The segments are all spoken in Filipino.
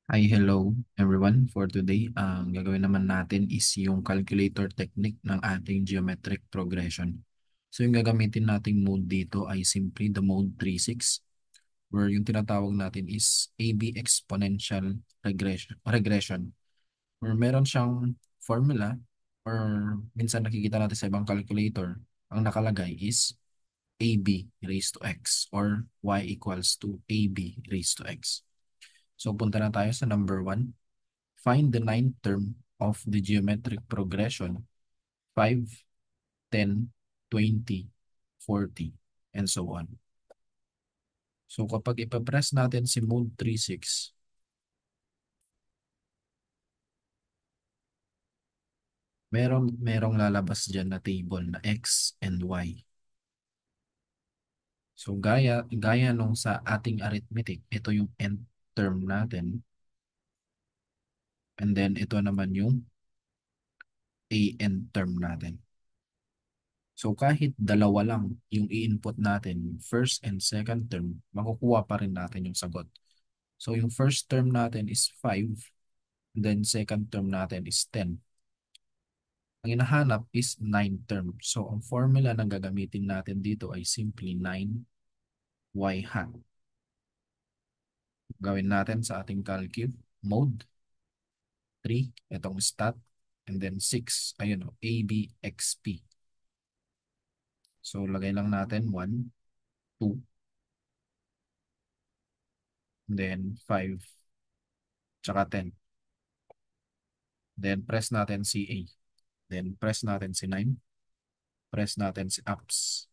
Hi, hello everyone. For today, ang gagawin naman natin is yung calculator technique ng ating geometric progression. So yung gagamitin nating mode dito ay simply the mode 3-6 where yung tinatawag natin is AB exponential regression where meron siyang formula or minsan nakikita natin sa ibang calculator, ang nakalagay is AB raised to X or Y equals to AB raised to X. So punta na tayo sa number 1. Find the ninth term of the geometric progression 5, 10, 20, 40, and so on. So kapag ipapress natin si mode 3-6, merong lalabas dyan na table na X and Y. So gaya nung sa ating arithmetic, ito yung nth term natin. And then ito naman yung an term natin. So kahit dalawa lang yung i-input natin, first and second term, makukuha pa rin natin yung sagot. So yung first term natin is 5, and then second term natin is 10. Ang hinahanap is 9 term. So ang formula na gagamitin natin dito ay simply 9y hat. Gawin natin sa ating calculate mode 3, itong stat, and then 6, ayun o, ABXP. So lagay lang natin 1, 2, then 5, tsaka 10. Then press natin si A. Then press natin si 9. Press natin si ups.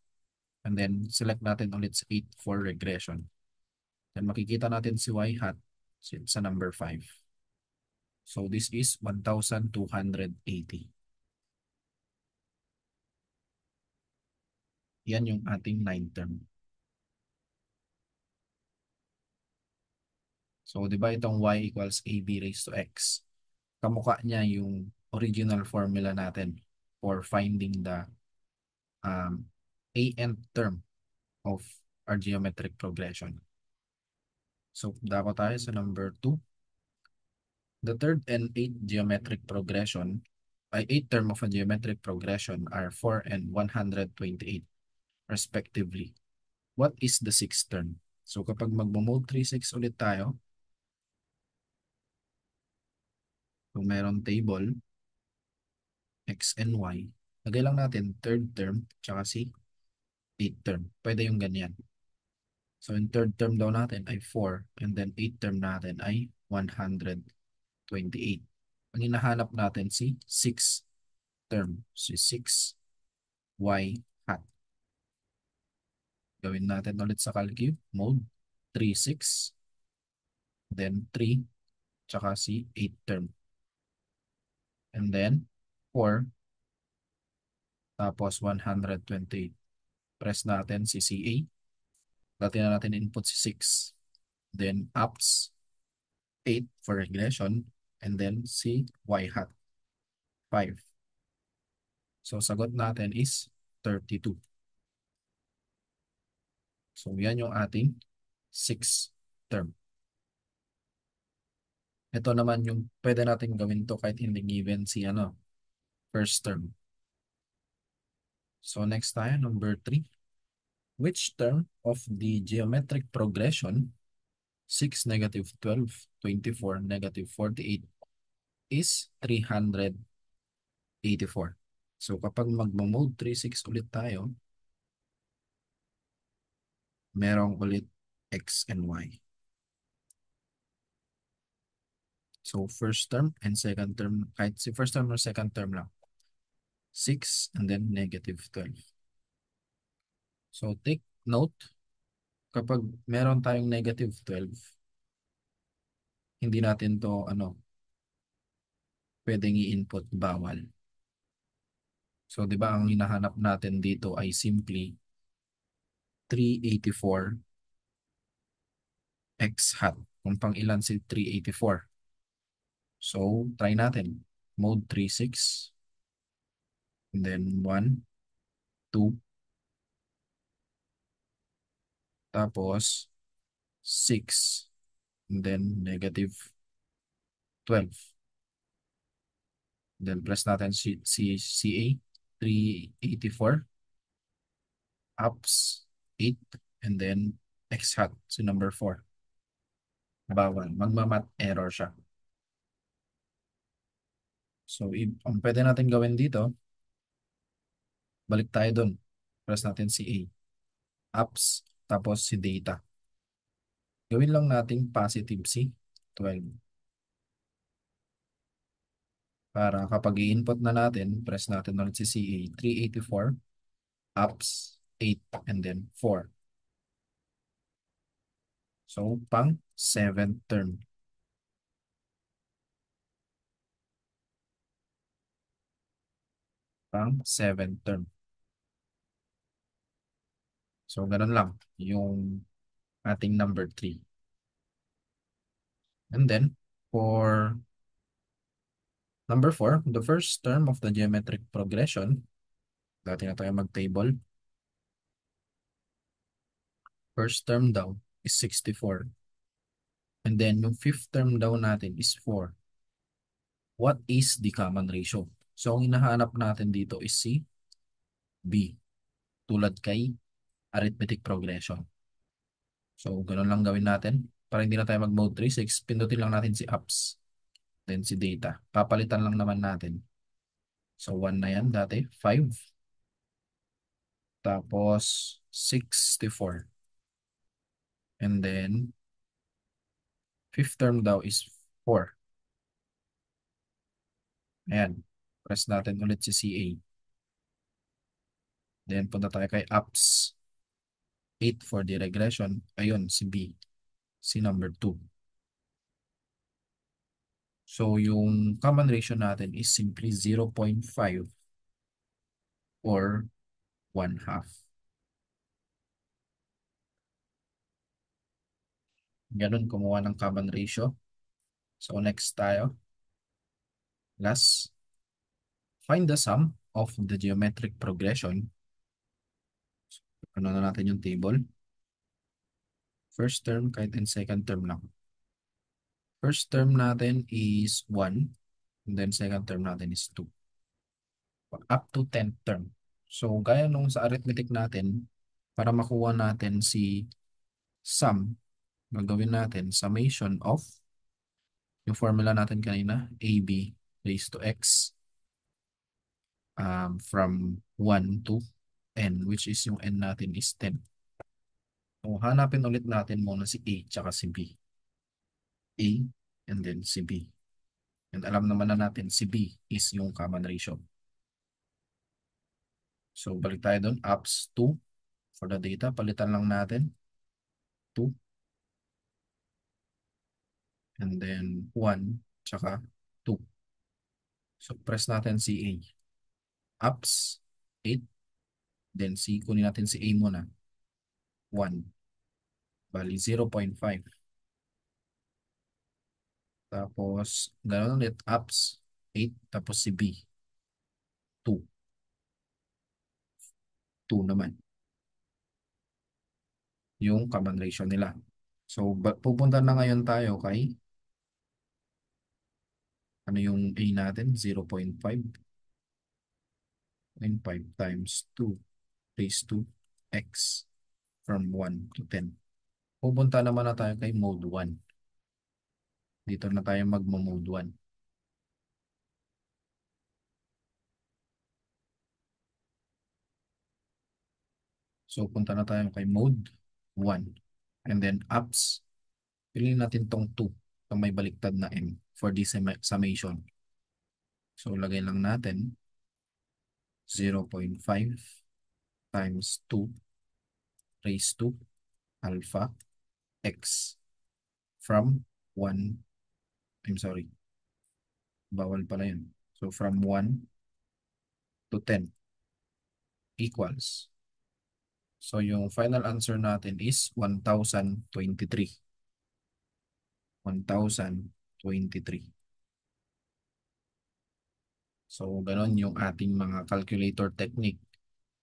And then select natin ulit si 8 for regression. Then makikita natin si y hat sa number 5. So this is 1,280. Yan yung ating 9 term. So di ba itong y equals ab raised to x? Kamukha niya yung original formula natin for finding the an term of our geometric progression. So dako tayo sa number 2. The third and eighth geometric progression, eighth term of a geometric progression are 4 and 128 respectively. What is the sixth term? So kapag mag-mode 3-6 ulit tayo, kung meron table, x and y, lagay lang natin third term, tsaka si eighth term. Pwede yung ganyan. So yung third term daw natin ay 4, and then eighth term natin ay 128. Ang hinahanap natin si sixth term, si 6y hat. Gawin natin ulit sa calculate mode 3-6, then 3, tsaka si 8 term. And then 4, tapos 120. Press natin si CA. Dati na natin input si 6. Then ups 8 for regression. And then si Y hat 5. So sagot natin is 32. So yan yung ating 6th term. Ito naman yung pwede natin gawin to kahit hindi given si first term. So next tayo, number 3. Which term of the geometric progression 6, negative 12, 24, negative 48 is 384? So kapag mag-mode 3-6 ulit tayo, merong ulit x and y. So first term and second term, kahit si first term or second term lang, 6 and then negative 12. So take note, kapag meron tayong negative 12, hindi natin to pwedeng i-input, bawal. So, di ba ang hinahanap natin dito ay simply 384 x hat. Kung pang ilan si 384. So, try natin. Mode 3-6. And then 1, 2. Tapos 6. And then negative 12. Then press natin CA, 384, ups, 8, and then X hat, so number 4. Bawal. Magmamat error siya. So, ang pwede natin gawin dito, balik tayo dun. Press natin si A. Ups, tapos si data. Gawin lang natin positive C, 12. Para kapag i-input na natin, press natin ulit si CA, 384, ups, 8, and then 4. So, pang 7th term. Pang 7th term. So, ganun lang yung ating number 3. And then, for number 4, the first term of the geometric progression, dati na tayo mag-table. First term daw is 64. And then, yung fifth term daw natin is 4. What is the common ratio? So, ang hinahanap natin dito is si B. Tulad kay arithmetic progression. So, ganun lang gawin natin. Para hindi na tayo mag-mode 3, 6, pindutin lang natin si ups. Then si data. Papalitan lang naman natin. So, 1 na yan dati. 5. Tapos, 64. And then, fifth term daw is 4. Ayan. Press natin ulit si CA. Then, punta tayo kay ups. 8 for the regression. Ayun, si B. Si number 2. So, yung common ratio natin is simply 0.5 or 1/2. Ganun, kumuha ng common ratio. So, next tayo. Last, find the sum of the geometric progression. Ano na natin yung table. First term, kahit in second term lang. First term natin is 1. And then second term natin is 2. Up to 10th term. So, gaya nung sa arithmetic natin, para makuha natin si sum, gagawin natin summation of yung formula natin kanina, AB raised to X from 1 to N, which is yung N natin is 10. So, hanapin ulit natin muna si A tsaka si B. A and then si B. And alam naman na natin si B is yung common ratio. So, balik tayo doon. Ups 2 for the data. Palitan lang natin. 2. And then 1 tsaka 2. So, press natin si A. Ups 8. Then si kunin natin si A muna. 1. Bali 0.5. Tapos, ganoon ulit. Ups 8. Tapos si B. 2. 2 naman. Yung common ratio nila. So, pupunta na ngayon tayo kay ano yung A natin? 0.5. 0.5 times 2 raised to X from 1 to 10. Pupunta naman na tayo kay mode 1. Dito na tayo magmo-mode 1. So, punta na tayo kay mode 1. And then, ups. Piliin natin tong 2. Itong may baliktad na M for this summation. So, lagay lang natin 0.5 times 2 raised to alpha X from 1. I'm sorry. Bawal pala yun. So, from 1 to 10 equals. So, yung final answer natin is 1,023. 1,023. So, ganon yung ating mga calculator technique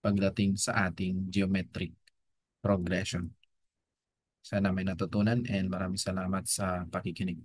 pagdating sa ating geometric progression. Sana may natutunan and maraming salamat sa pakikinig.